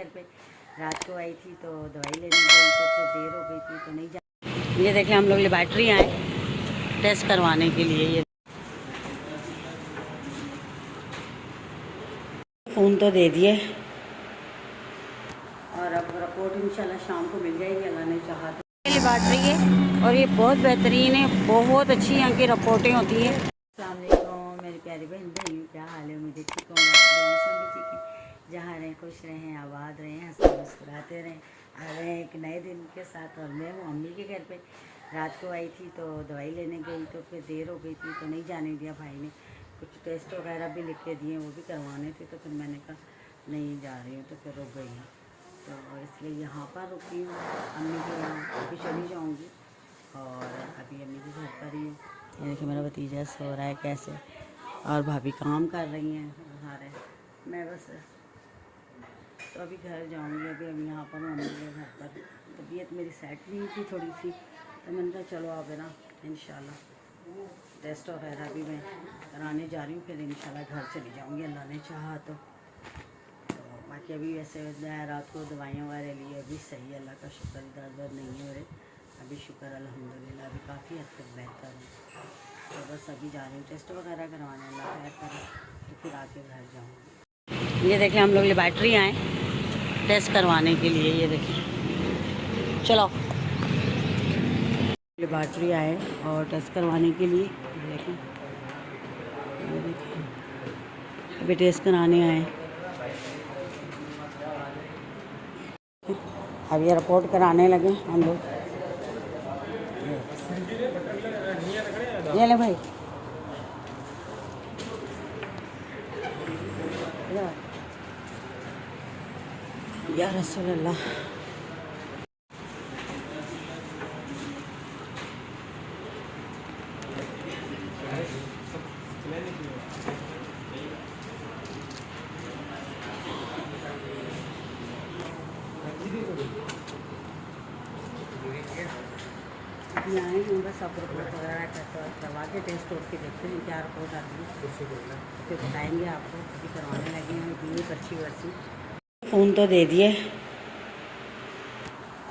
घर पे। रात को आई थी तो दवाई लेने गई तो फिर देर हो गई थी तो नहीं जा। ये देखें हम लोग लेबॉर्ट्री आए टेस्ट करवाने के लिए। ये फ़ोन तो दे दिए और अब रिपोर्ट इंशाल्लाह शाम को मिल जाएगी, अल्लाह ने चाहा तो। लेबॉर्ट्री है और ये बहुत बेहतरीन है, बहुत अच्छी यहाँ की रिपोर्टें होती हैं। अस्सलाम वालेकुम मेरी प्यारी बहन भाइयों, क्या हाल है? मुझे ठीक हूँ, सब भी ठीक है। जहाँ रहें खुश रहें, आबाद रहें, हंसते मुस्कुराते रहें। आ रहे हैं एक नए दिन के साथ और मैं हूँ अम्मी के घर पे। रात को आई थी तो दवाई लेने गई तो फिर देर हो गई थी तो नहीं जाने दिया भाई ने। कुछ टेस्ट वगैरह भी लिख के दिए, वो भी करवाने थे तो फिर मैंने कहा नहीं जा रही हूँ तो फिर रुक गई हूँ। तो इसलिए यहाँ पर रुकी हूँ अम्मी के यहाँ। अभी चली जाऊँगी और अभी अम्मी के घर पर ही हूँ। ये देखिए मेरा भतीजा सो रहा है कैसे, और भाभी काम कर रही हैं बाहर है। मैं बस तो अभी घर जाऊँगी। अभी यहाँ पर मम्मी के घर पर तबीयत मेरी सेट नहीं थी थोड़ी सी, तो मैंने कहा चलो अब है ना इंशाल्लाह टेस्ट वगैरह भी मैं कराने जा रही हूँ, फिर इंशाल्लाह घर चली जाऊँगी अल्लाह ने चाहा तो। बाकी अभी वैसे रात को दवाइयाँ वगैरह लिए अभी सही है, अल्लाह का शुक्र, दर्द वर्द नहीं हो रहे अभी, शुक्र अल्हम्दुलिल्लाह अभी काफ़ी हद तक बेहतर है। तो बस अभी जा रही हूँ टेस्ट वगैरह करवाने, अल्लाह खैर करे तो फिर आके घर जाऊँगी। ये देखें हम लोग लेबॉर्ट्री आए टेस्ट करवाने के लिए। ये देखें चलो लेबॉर्ट्री आए और टेस्ट करवाने के लिए। देखें अभी टेस्ट कराने आए, अब ये रिपोर्ट कराने लगे हम लोग। ये ले भाई या रसूल अल्लाह। आए हैं बस अब रिपोर्ट वगैरह करवा के टेस्ट करके देखते हैं क्या रिपोर्ट आती है, फिर बताएंगे आपको। अभी करवाने लगे हैं इतनी पर्ची वर्ची। फ़ोन तो दे दिए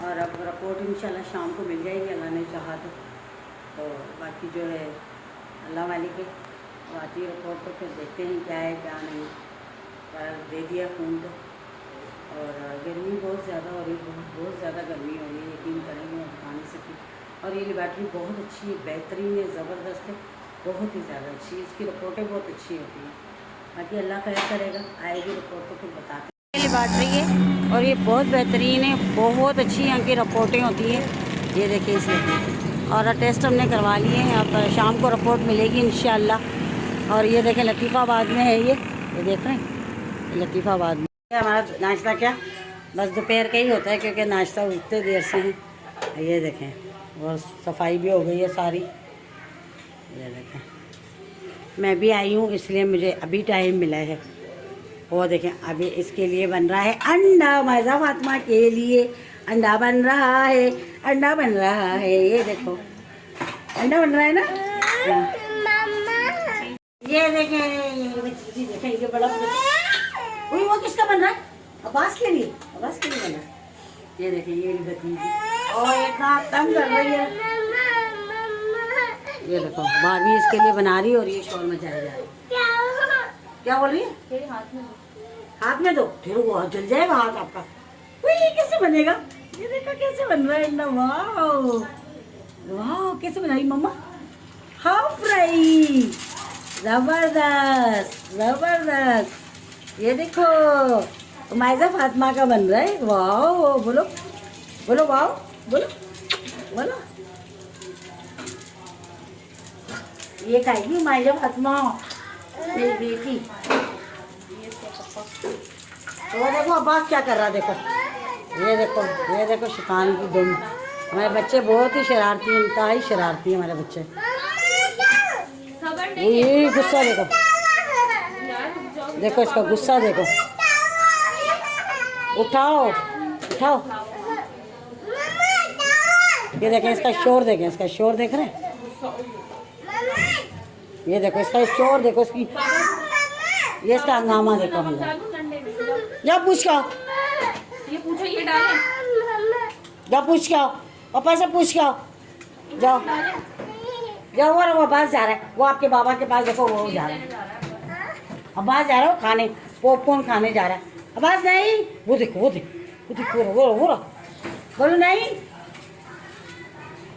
और अब रिपोर्ट इंशाल्लाह शाम को मिल जाएगी, अल्लाह ने चाहा तो बाकी जो है अल्लाह वाली के आती है रिपोर्ट तो फिर देखते हैं क्या है क्या नहीं। पर दे दिया फ़ोन तो। और गर्मी बहुत ज़्यादा हो रही है, बहुत ज़्यादा गर्मी हो रही है, यकीन करेंगे बता नहीं सकती। और ये लेबॉर्ट्री बहुत अच्छी है, बेहतरीन है, ज़बरदस्त है, बहुत ही ज़्यादा अच्छी है, इसकी रिपोर्टें बहुत अच्छी होती हैं। बाकी अल्लाह खैर करेगा, आएगी रिपोर्ट तो फिर बताते हैं। लेबॉर्ट्री है और ये बहुत बेहतरीन है, बहुत अच्छी यहाँ की रिपोर्टें होती हैं। ये देखिए इसमें और टेस्ट हमने करवा लिए हैं, अब शाम को रिपोर्ट मिलेगी इंशाल्लाह। और ये देखें लतीफ़ाबाद में है, ये देख रहे हैं लतीफ़ाबाद में। हमारा नाश्ता क्या बस दोपहर का ही होता है क्योंकि नाश्ता उठते देर से हैं। ये देखें और सफाई भी हो गई है सारी। ये देखें मैं भी आई हूँ इसलिए मुझे अभी टाइम मिला है। वो देखें अभी इसके लिए बन रहा है अंडा, मायजा फातिमा के लिए अंडा बन रहा है, अंडा बन रहा है। ये देखो अंडा बन रहा है ना। ये देखें ये बड़ा वो किसका बन रहा है? अब्बास के लिए, अब्बास के लिए बना। ये देखिए ये भतीजी और इतना तंग कर रही है। ये देखो भाभी इसके लिए बना रही है और ये शोर मचाया जा रहा है। क्या बोल रही है? हाथ में दो, फिर वो जल जाएगा हाथ आपका। ये कैसे बनेगा? ये देखो कैसे बन रहा है। वाह वाह कैसे बनाई मम्मा? हाफ फ्राई, जबरदस्त जबरदस्त। ये देखो मायजा फातिमा का बन रहा है। वाह बोलो बोलो वाह बोलो बोलो। ये खाएगी मायजा फातिमा मेरी बेटी। तो देखो अब्बास क्या कर रहा है, देखो ये देखो शैतान की दुम। हमारे बच्चे बहुत ही शरारती, इंतहाई शरारती है हमारे बच्चे। ये गुस्सा देखो, देखो इसका गुस्सा देखो। उठाओ उठाओ। ये देखें इसका शोर, देखें इसका शोर देख रहे हैं। ये देखो इसका शोर देखो, इसकी ये इसका हंगामा देखो। हम जा पूछ का ये पूछो, ये डालें? जाओ पूछ के आओ, पापा से पूछ के आओ, जाओ जाओ। वो बाहर जा रहा है, वो आपके बाबा के पास, देखो वो जा रहा है, अब बाहर जा रहा है, खाने पॉपकॉर्न खाने जा रहा है। आवाज नहीं, वो देखो वो देखो वो देखो, वो बोलो नहीं,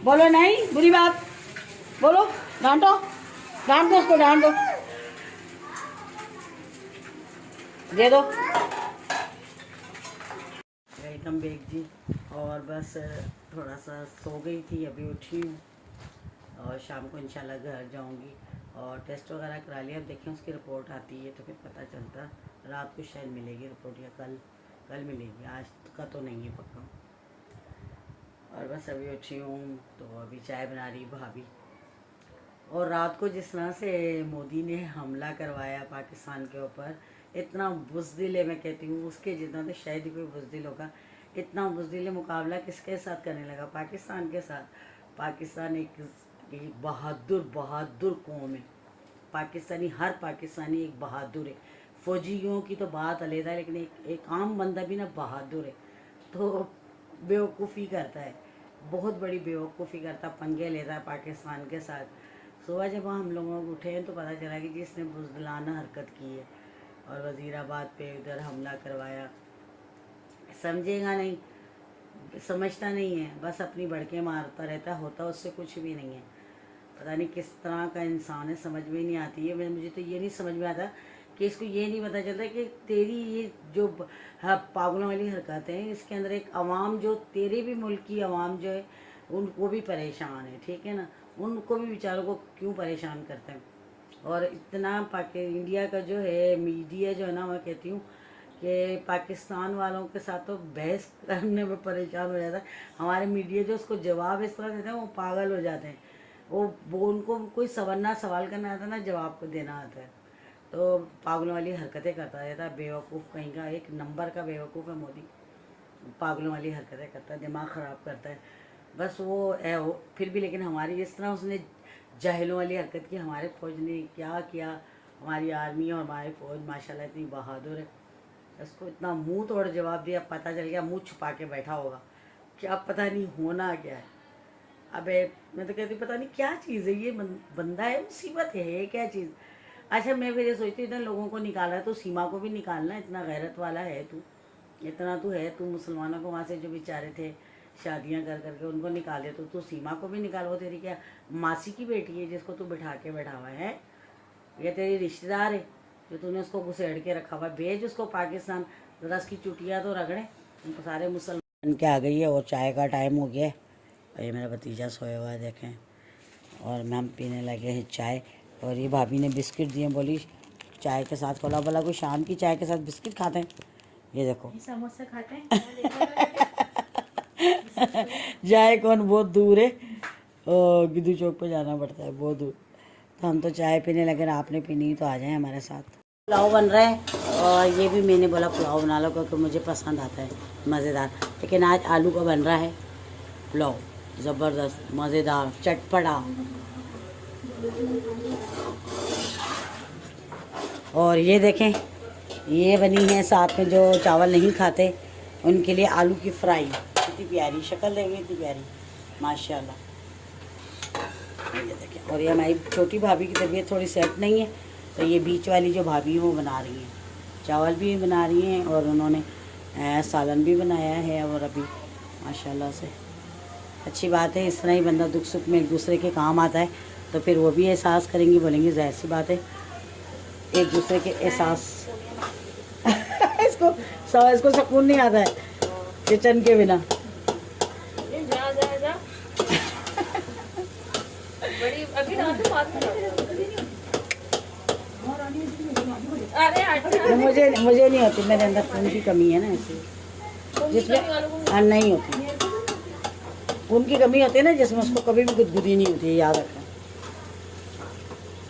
बोलो नहीं, बुरी बात बोलो, डांटो, डांट दो उसको, डांट दो, दे दो। वेलकम बैक जी। और बस थोड़ा सा सो गई थी, अभी उठी हूँ और शाम को इंशाल्लाह घर जाऊँगी और टेस्ट वगैरह करा लिया। अब देखें उसकी रिपोर्ट आती है तो फिर पता चलता, रात को शायद मिलेगी रिपोर्ट या कल मिलेगी, आज का तो नहीं है पक्का। और बस अभी उठी हूँ तो अभी चाय बना रही भाभी। और रात को जिस तरह से मोदी ने हमला करवाया पाकिस्तान के ऊपर, इतना बुज़दिल है, मैं कहती हूँ उसके जितना तो शायद ही कोई बुज़दिल होगा। इतना बुज़दिल मुकाबला किसके साथ करने लगा? पाकिस्तान के साथ। पाकिस्तान एक बहादुर कौम है। पाकिस्तानी, हर पाकिस्तानी एक बहादुर है। फौजियों की तो बात अलग है, लेकिन एक आम बंदा भी ना बहादुर है। तो बेवकूफ़ी करता है, बहुत बड़ी बेवकूफ़ी करता, पंगे लेता है पाकिस्तान के साथ। सुबह जब हम लोगों को उठे तो पता चला कि जिसने बुज़दिलाना हरकत की है और वज़ीराबाद पे उधर हमला करवाया। समझेगा नहीं, समझता नहीं है, बस अपनी भड़के मारता रहता, होता उससे कुछ भी नहीं है। पता नहीं किस तरह का इंसान है, समझ में नहीं आती है। मुझे तो ये नहीं समझ में आता कि इसको ये नहीं पता चलता कि तेरी ये जो पागलों वाली हरकतें हैं, इसके अंदर एक अवाम, जो तेरे भी मुल्क की अवाम जो है उनको भी परेशान है, ठीक है ना, उनको भी बेचारों को क्यों परेशान करते हैं। और इतना इंडिया का जो है मीडिया जो है ना, मैं कहती हूँ कि पाकिस्तान वालों के साथ तो बहस करने में परेशान हो जाता है। हमारे मीडिया जो उसको जवाब इस तरह देते हैं, वो पागल हो जाते हैं। वो उनको कोई सवाल करना आता है ना, जवाब को देना आता है, तो पागलों वाली हरकतें करता रहता है। बेवकूफ़ कहीं का, एक नंबर का बेवकूफ़ है मोदी। पागलों वाली हरकतें करता है, दिमाग ख़राब करता है, बस वो है वो। फिर भी लेकिन हमारी जिस तरह उसने जाहिलों वाली हरकत की, हमारे फ़ौज ने क्या किया, हमारी आर्मी और हमारी फ़ौज माशाल्लाह इतनी बहादुर है। उसको इतना मुंह तोड़ जवाब दिया, पता चल गया मुंह छुपा के बैठा होगा, क्या पता नहीं होना क्या है। अबे मैं तो कहती पता नहीं क्या चीज़ है ये, बंदा है, मुसीबत है क्या चीज़। अच्छा मैं फिर ये सोचती इतना लोगों को निकाला है तो सीमा को भी निकालना, इतना गैरत वाला है तू, इतना तू है, तू मुसलमानों को वहाँ से जो बेचारे थे शादियाँ कर करके उनको निकाले, तो तू सीमा को भी निकाल। वो तेरी क्या मासी की बेटी है जिसको तू बिठा के बैठा हुआ है? ये तेरी रिश्तेदार है जो तूने उसको घुसेड़ के रखा हुआ है? भेज उसको पाकिस्तान, जरा उसकी चुटियाँ तो रगड़े। उनको सारे मुसलमान के आ गई है और चाय का टाइम हो गया है। और ये मेरा भतीजा सोया हुआ है देखें, और मैं हम पीने लगे हैं चाय। और ये भाभी ने बिस्किट दिए, बोली चाय के साथ, खोला बोला कोई शाम की चाय के साथ बिस्किट खाते हैं। ये देखो समोसा खाते हैं। जाए कौन, बहुत दूर है, और गिद्धू चौक पे जाना पड़ता है, बहुत दूर। तो हम तो चाय पीने लगे, आपने पीनी तो आ जाए हमारे साथ। पुलाव बन रहा है और ये भी मैंने बोला पुलाव बना लो क्योंकि मुझे पसंद आता है मज़ेदार। लेकिन आज आलू का बन रहा है पुलाव, ज़बरदस्त मज़ेदार चटपटा। और ये देखें, ये बनी है साथ में जो चावल नहीं खाते उनके लिए आलू की फ्राई। कितनी प्यारी शक्ल देंगे, इतनी प्यारी माशाल्लाह। ये देखें, और ये हमारी छोटी भाभी की तबीयत थोड़ी सेट नहीं है, तो ये बीच वाली जो भाभी है वो बना रही हैं, चावल भी बना रही हैं और उन्होंने सालन भी बनाया है। और अभी माशाल्लाह से अच्छी बात है, इस तरह ही बंदा दुख सुख में एक दूसरे के काम आता है, तो फिर वो भी एहसास करेंगे, बोलेंगे जाहिर सी बात है एक दूसरे के एहसास। इसको सुकून नहीं आता है किचन के बिना। मुझे नहीं होती, मेरे अंदर खून की कमी है ना, ऐसे जिसमें नहीं होती, खून की कमी होती है ना जिसमें, उसको कभी भी गुदगुदी नहीं होती है, याद रखना।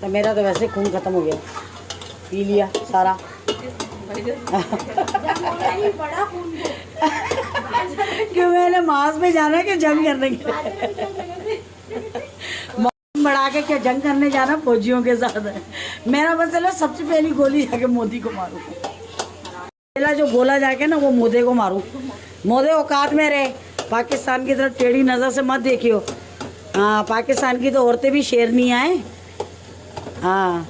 तो मेरा तो वैसे खून ख़त्म हो गया, पी लिया सारा। क्यों, मैंने मास में जाना है कि जंग करने के लिए? बढ़ा के क्या जंग करने जाना फौजियों के साथ है? मेरा मसला सबसे पहली गोली जाके मोदी को मारूंगा। पहला जो बोला जाके ना वो मोदे को मारूं। मोदे औकात में रहे, पाकिस्तान की तरफ टेढ़ी नज़र से मत देखियो। हाँ, पाकिस्तान की तो औरतें भी शेरनी आए। हाँ,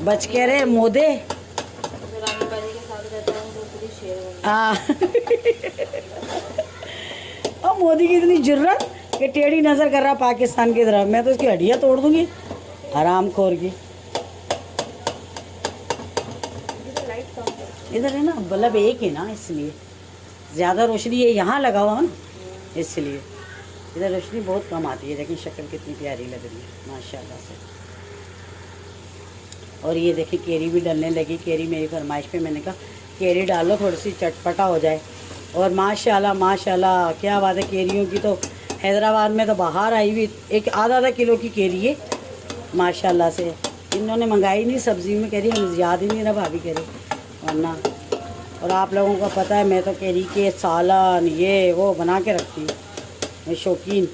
बच के रहे मोदे। हाँ और मोदी की इतनी जुर्रत कि टेढ़ी नज़र कर रहा पाकिस्तान की तरफ। मैं तो उसकी हड्डियाँ तोड़ दूंगी, हराम खोर की। इधर है ना बल्ब एक है ना, इसलिए ज़्यादा रोशनी ये यहाँ लगा हुआ है ना, इसलिए इधर रोशनी बहुत कम आती है। लेकिन शक्ल कितनी प्यारी लग रही है माशाल्लाह से। और ये देखिए केरी भी डलने लगी। केरी मेरी फरमाइश पे मैंने कहा केरी डालो, थोड़ी सी चटपटा हो जाए। और माशाल्लाह माशाल्लाह क्या बात है, केरियों की तो हैदराबाद में तो बाहर आई हुई एक आधा किलो की केरी है माशाल्लाह से। इन्होंने मंगाई नहीं सब्ज़ी में, कह रही मुझे याद ही नहीं रहा भाभी कह रही वरना। और आप लोगों को पता है मैं तो केरी के सालन ये वो बना के रखती हूँ, मैं शौकीन।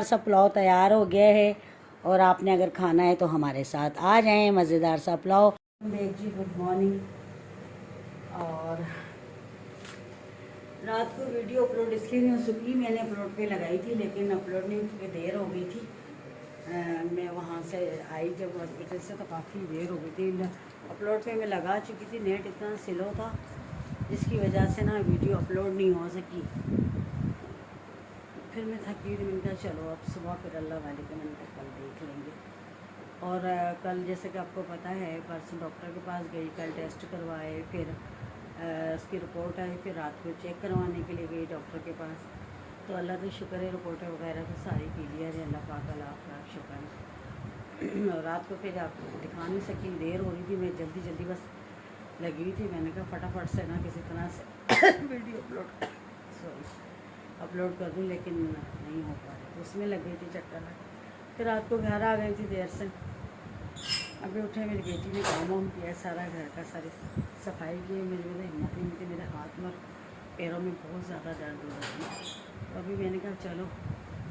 सा पुलाव तैयार हो गया है और आपने अगर खाना है तो हमारे साथ आ जाएं। मज़ेदार सा पुलाव। जी गुड मॉर्निंग। और रात को वीडियो अपलोड इसलिए नहीं हो सकी, मैंने अपलोड पे लगाई थी लेकिन अपलोड नहीं क्योंकि देर हो गई थी। मैं वहाँ से आई जब हॉस्पिटल से तो काफ़ी देर हो गई थी। अपलोड पे मैं लगा चुकी थी, नेट इतना स्लो था जिसकी वजह से ना वीडियो अपलोड नहीं हो सकी। फिर मैं थकी हुई, मैंने कहा चलो अब सुबह फिर अल्लाह वाले के मैंने कहा कल देख लेंगे। और कल जैसे कि आपको पता है परसों डॉक्टर के पास गई, कल टेस्ट करवाए, फिर उसकी रिपोर्ट आई, फिर रात को चेक करवाने के लिए गई डॉक्टर के पास। तो अल्लाह का शुक्र है रिपोर्टें वगैरह तो सारी क्लियर है, अल्लाह पाक का शुक्र है। और रात को फिर आप दिखा नहीं सकी, देर हो रही थी, मैं जल्दी जल्दी बस लगी हुई थी। मैंने कहा फटाफट से ना किसी तरह से वीडियो अपलोड कर दूं, लेकिन नहीं हो पा रहा, तो उसमें लग गई थी चक्कर। फिर रात को घर आ गई थी देर से। अभी उठे, मेरी बेटी ने काम वाम किया सारा घर का, सारी सफाई की। मेरी हिम्मत ही नहीं थी, मेरे हाथ में पैरों में बहुत ज़्यादा दर्द हो रहा था। तो अभी मैंने कहा चलो,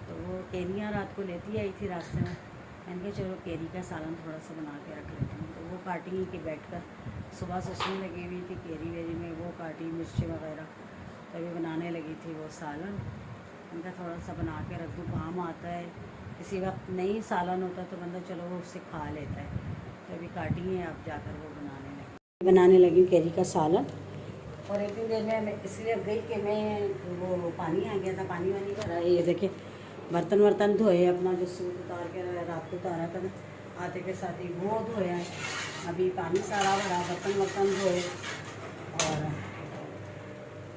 तो वो केरियाँ रात को लेती आई थी रास्ते में। मैंने कहा चलो केरी का सालन थोड़ा सा बना के रख लेती हूँ। तो वो काटी कि बैठ कर सुबह से उसमें लगी हुई थी केरी वेरी में, वो काटी मिर्ची वगैरह, तभी बनाने लगी थी वो सालन। उनका थोड़ा सा बना के रख दूँ, काम आता है। किसी वक्त नहीं सालन होता तो बंदा चलो वो उससे खा लेता है। तो अभी काटी है, आप जाकर वो बनाने लगी केरी का सालन। और इतनी देर में मैं इसलिए गई कि मैं वो पानी आ गया था, पानी वानी भरा। ये देखिए बर्तन वर्तन धोए, अपना जो सूट उतार के रात को उतारा था ना, आते के साथ ही वो धोया है। अभी पानी सारा भरा, बर्तन वर्तन धोए। और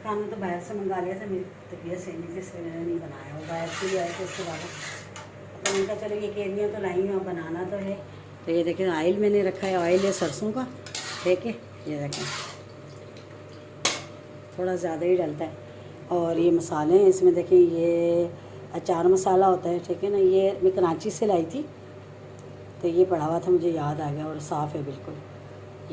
खाना तो बाहर से मंगा लिया था, मेरी तबीयत सही नहीं थी इसलिए मैंने नहीं बनाया। और बाहर से ही आए थे उसके बाद। तो मैंने कहा चलो ये केरियाँ तो लाई हूँ, बनाना तो है। तो ये देखें ऑयल मैंने रखा है, ऑयल है सरसों का, ठीक है। ये देखें थोड़ा ज़्यादा ही डलता है। और ये मसाले हैं इसमें, देखें ये अचार मसाला होता है, ठीक है ना। ये मैं कराची से लाई थी तो ये पड़ा हुआ था, मुझे याद आ गया। और साफ़ है बिल्कुल।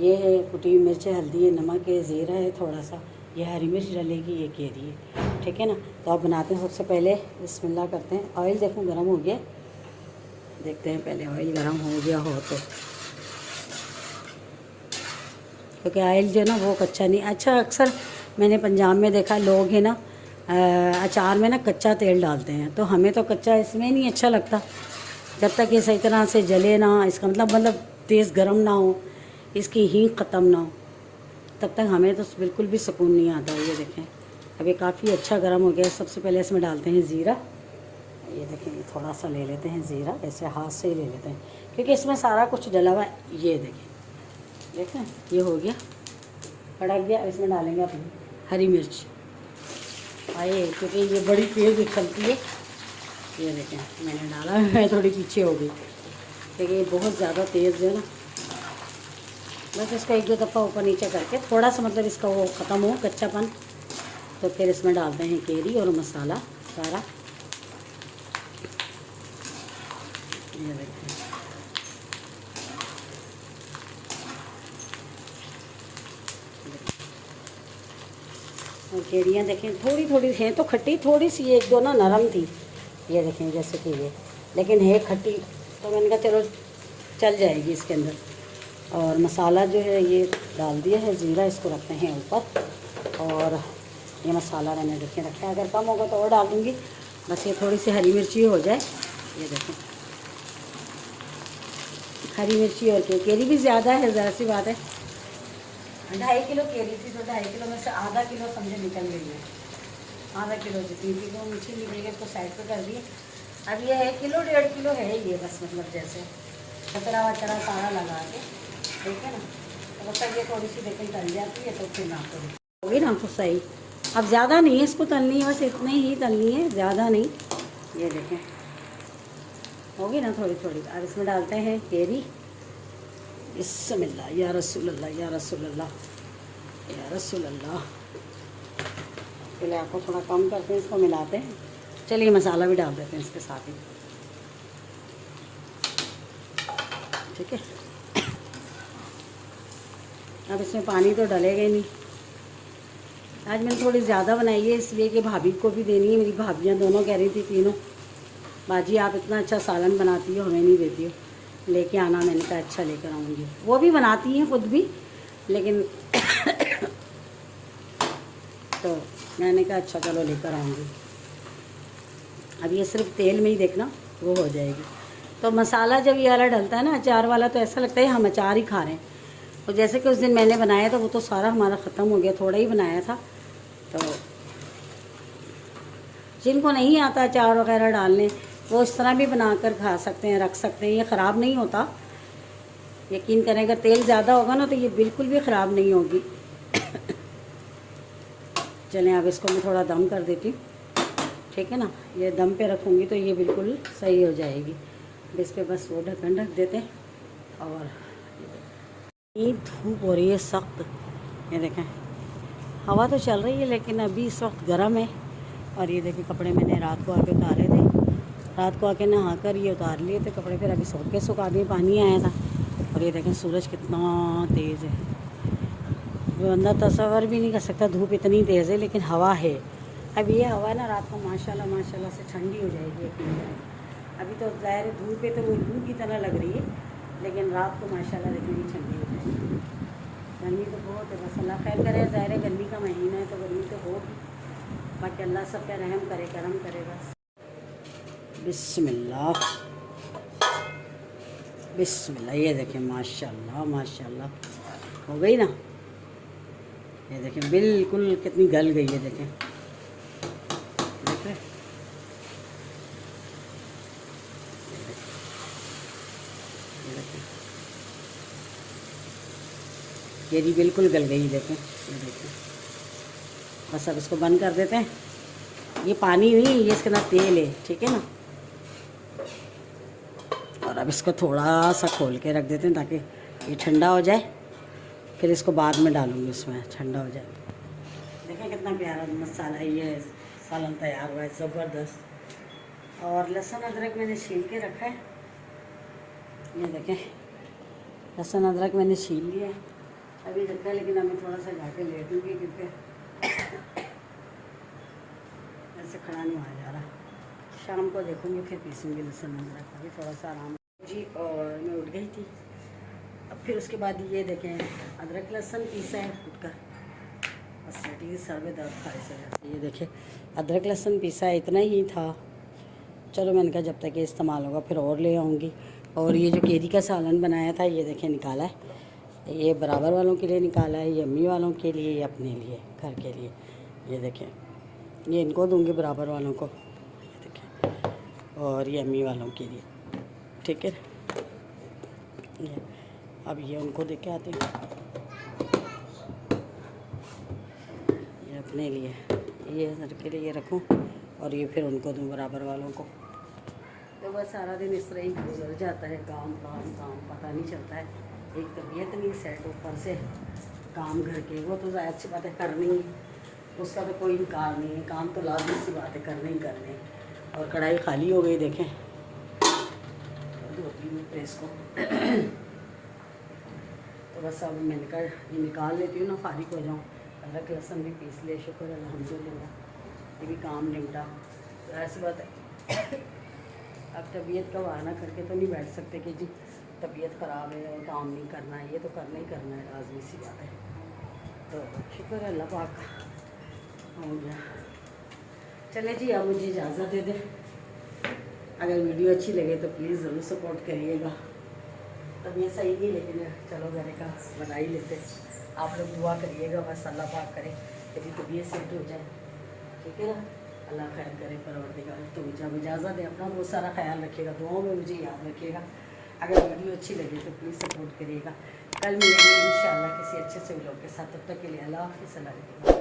ये है कुटी मिर्च, हल्दी है, नमक है, ज़ीरा है थोड़ा सा, ये हरी मिर्च डलेगी, ये केरी है, ठीक है ना। तो आप बनाते हैं सबसे पहले बिस्मिल्लाह करते हैं। ऑयल देखो गर्म हो गया, देखते हैं पहले ऑयल गर्म हो गया हो तो, क्योंकि ऑयल जो है ना वो कच्चा नहीं। अच्छा, अक्सर मैंने पंजाब में देखा लोग है ना अचार में ना कच्चा तेल डालते हैं, तो हमें तो कच्चा इसमें नहीं अच्छा लगता जब तक ये सही तरह से जले ना। इसका मतलब तेज़ गर्म ना हो, इसकी हींग ख़त्म ना हो, तब तक हमें तो बिल्कुल भी सुकून नहीं आता। ये देखें अभी काफ़ी अच्छा गर्म हो गया। सबसे पहले इसमें डालते हैं ज़ीरा। ये देखें ये थोड़ा सा ले लेते हैं ज़ीरा, ऐसे हाथ से ही ले लेते हैं क्योंकि इसमें सारा कुछ डला हुआ है। ये देखें ये हो गया, कड़क गया। इसमें डालेंगे अपनी हरी मिर्च आए, क्योंकि ये बड़ी तेज़ उछलती है। ये देखें मैंने डाला, मैं थोड़ी पीछे हो गई क्योंकि ये बहुत ज़्यादा तेज़ जो है ना। बस इसको एक दो दफ़ा ऊपर नीचे करके थोड़ा सा मतलब इसका वो ख़त्म हो कच्चापन, तो फिर इसमें डालते हैं केरी और मसाला सारा। ये देखें और केरियाँ देखें थोड़ी थोड़ी हैं तो खट्टी, थोड़ी सी एक दो ना नरम थी। ये देखें जैसे कि ये लेकिन है खट्टी, तो मैंने कहा चलो चल जाएगी इसके अंदर। और मसाला जो है ये डाल दिया है, ज़ीरा इसको रखते हैं ऊपर। और ये मसाला मैंने देखें रखा है, अगर कम होगा तो और डाल दूँगी। बस ये थोड़ी सी हरी मिर्ची हो जाए। ये देखें हरी मिर्ची और केरी भी ज़्यादा है, ज़रा सी बात है। 2.5 किलो केरी थी, तो 2.5 किलो में से आधा किलो समझे निकल गई है। आधा किलो जितनी थी वो मिर्ची निकल गई, तो साइड पर कर दिए। अब ये 1 किलो 1.5 किलो है ये, बस मतलब जैसे कचरा वचरा सारा लगा के, ठीक है ना। तो बस ये थोड़ी सी देखें तल जाती है तो फिर ना करूँ होगी ना तो सही। अब ज़्यादा नहीं है इसको तलनी है, बस इतनी ही तलनी है, ज़्यादा नहीं। ये देखें होगी ना थोड़ी थोड़ी। अब इसमें डालते हैं केरी। बिस्मिल्लाह या रसूल अल्लाह या रसूल अल्लाह या रसूल अल्लाह। पहले आपको थोड़ा कम करते हैं, इसको मिलाते हैं। चलिए मसाला भी डाल देते हैं इसके साथ ही, ठीक है। अब इसमें पानी तो डलेगा ही नहीं। आज मैंने थोड़ी ज़्यादा बनाई है इसलिए कि भाभी को भी देनी है। मेरी भाभियाँ दोनों कह रही थी तीनों, बाजी आप इतना अच्छा सालन बनाती हो, हमें नहीं देती हो, लेके आना। मैंने कहा अच्छा लेकर आऊँगी। वो भी बनाती हैं खुद भी, लेकिन तो मैंने कहा अच्छा चलो लेकर आऊँगी। अब ये सिर्फ तेल में ही देखना वो हो जाएगी। तो मसाला जब ये वाला डलता है ना अचार वाला, तो ऐसा लगता है हम अचार ही खा रहे हैं। तो जैसे कि उस दिन मैंने बनाया था वो तो सारा हमारा ख़त्म हो गया, थोड़ा ही बनाया था। तो जिनको नहीं आता अचार वगैरह डालने, वो इस तरह भी बनाकर खा सकते हैं, रख सकते हैं। ये ख़राब नहीं होता, यकीन करें। अगर तेल ज़्यादा होगा ना तो ये बिल्कुल भी ख़राब नहीं होगी। चलें अब इसको मैं थोड़ा दम कर देती हूँ, ठीक है ना। ये दम पे रखूँगी तो ये बिल्कुल सही हो जाएगी। इस पर बस वो ढक्कन ढक देते हैं। और ये धूप हो रही है सख्त, ये देखें। हवा तो चल रही है लेकिन अभी इस वक्त गर्म है। और ये देखें कपड़े मैंने रात को आके उतारे थे, रात को आके नहा कर ये उतार लिए थे कपड़े, फिर अभी सो के सुखा दिए, पानी आया था। और ये देखें सूरज कितना तेज़ है, वो बंदा तसव्वुर भी नहीं कर सकता, धूप इतनी तेज़ है। लेकिन हवा है। अब ये हवा ना रात को माशाल्लाह माशाल्लाह से ठंडी हो जाएगी यकीन करें। अभी तो ज़ाहिर धूप है तो वो लू की तरह लग रही है, लेकिन रात को माशाल्लाह इतनी ठंडी हो जाएगी। गर्मी तो बहुत है, बस अल्लाह खैर करे। ज़ाहिर है गर्मी का महीना है तो गर्मी तो होगी, बाकी अल्लाह सब पे रहम करे, करम करे बस। बिस्मिल्लाह बिस्मिल्लाह। ये देखें माशाल्लाह माशाल्लाह हो गई ना। ये देखें बिल्कुल कितनी गल गई है, देखें देखें। ये भी बिल्कुल गल गई, देखें ये देखें। बस अब इसको बंद कर देते हैं। ये पानी नहीं, ये इसके अंदर तेल है, ठीक है ना। और अब इसको थोड़ा सा खोल के रख देते हैं ताकि ये ठंडा हो जाए, फिर इसको बाद में डालूँगी उसमें, ठंडा हो जाए। देखें कितना प्यारा मसाला ये सालन तैयार हुआ है, ज़बरदस्त। और लहसुन अदरक मैंने छील के रखा है, ये देखें लहसुन अदरक मैंने छील लिया है। अभी रखा है, लेकिन अब मैं थोड़ा सा जाके लेटूँगी क्योंकि ऐसे खड़ा नहीं हुआ जा रहा। शाम को देखूँगी फिर पीसूँगी लहसुन अदरक। अभी थोड़ा सा आराम जी। और मैं उठ गई थी। अब फिर उसके बाद ये देखें अदरक लहसुन पीसा है फूटकर, बस बेटी सर में दर्द खाए से। ये देखें अदरक लहसुन पीसा है, इतना ही था। चलो मैंने कहा जब तक ये इस्तेमाल होगा फिर और ले आऊँगी। और ये जो केरी का सालन बनाया था ये देखें निकाला है, ये बराबर वालों के लिए निकाला है, ये अम्मी वालों के लिए, ये अपने लिए घर के लिए। ये देखें ये इनको दूँगी बराबर वालों को, देखें, और ये अम्मी वालों के लिए, ठीक है। ये अब ये उनको दे के आते हैं, ये अपने लिए, ये घर के लिए रखूँ और ये फिर उनको दूँ बराबर वालों को। तो बस सारा दिन इस तरह ही गुजर जाता है, काम काम काम, पता नहीं चलता है। एक तबीयत नहीं सेट, ऊपर से काम घर के, वो तो ज़्यादा अच्छी बात है करनी, उसका तो कोई इनकार नहीं है, काम तो लाजमी सी बात है करने ही करने। और कढ़ाई खाली हो गई देखें, धोती हूँ प्रेस को। तो बस अब मैंने कहा ये निकाल लेती हूँ ना, फारिग हो जाऊँ। अदरक लहसुन भी पीस ले, शुक्र अल्हम्दुलिल्लाह, ये भी काम निपटा। तो ऐसी बात है अब तबीयत का बहाना करके तो नहीं बैठ सकते कि जी तबीयत ख़राब है और काम नहीं करना है, ये तो करना ही करना है, लाजमी सी बात है। तो शुक्र है अल्लाह पाक का हो गया। चले जी अब मुझे इजाज़त दे दें। अगर वीडियो अच्छी लगे तो प्लीज़ ज़रूर सपोर्ट करिएगा। तबीयत सही नहीं लेकिन चलो घर का बना ही लेते। आप लोग दुआ करिएगा, बस अल्लाह पाक करे कि तबीयत सेट हो जाए, ठीक है ना। अल्लाह खैर करे परवरदिगार। तो मुझे अब इजाज़त दें, अपना बहुत सारा ख्याल रखिएगा, दुआओं में मुझे याद रखिएगा। अगर वीडियो अच्छी लगे तो प्लीज़ सपोर्ट करिएगा। कल मिलेंगे इंशाल्लाह किसी अच्छे से व्लॉग के साथ। तब तक के लिए अल्लाह हाफ़िज़।